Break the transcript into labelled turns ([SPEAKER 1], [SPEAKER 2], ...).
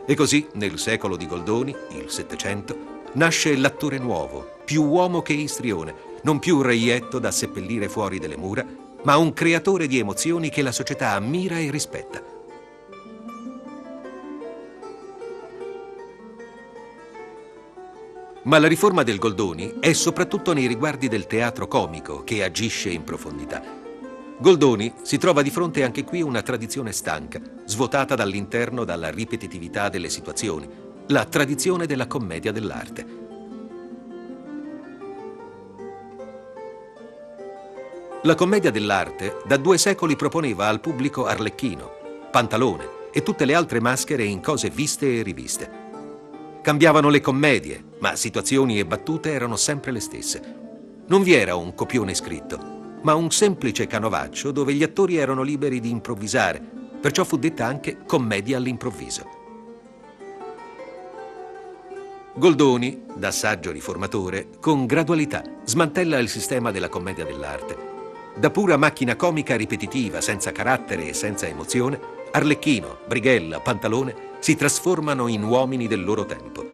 [SPEAKER 1] E così, nel secolo di Goldoni, il Settecento, nasce l'attore nuovo, più uomo che istrione, non più un reietto da seppellire fuori delle mura, ma un creatore di emozioni che la società ammira e rispetta. Ma la riforma del Goldoni è soprattutto nei riguardi del teatro comico, che agisce in profondità. Goldoni si trova di fronte anche qui a una tradizione stanca, svuotata dall'interno dalla ripetitività delle situazioni, la tradizione della commedia dell'arte. La commedia dell'arte da 2 secoli proponeva al pubblico Arlecchino, Pantalone e tutte le altre maschere in cose viste e riviste. Cambiavano le commedie, ma situazioni e battute erano sempre le stesse. Non vi era un copione scritto, ma un semplice canovaccio dove gli attori erano liberi di improvvisare, perciò fu detta anche commedia all'improvviso. Goldoni, da saggio riformatore, con gradualità smantella il sistema della commedia dell'arte. Da pura macchina comica ripetitiva, senza carattere e senza emozione, Arlecchino, Brighella, Pantalone si trasformano in uomini del loro tempo.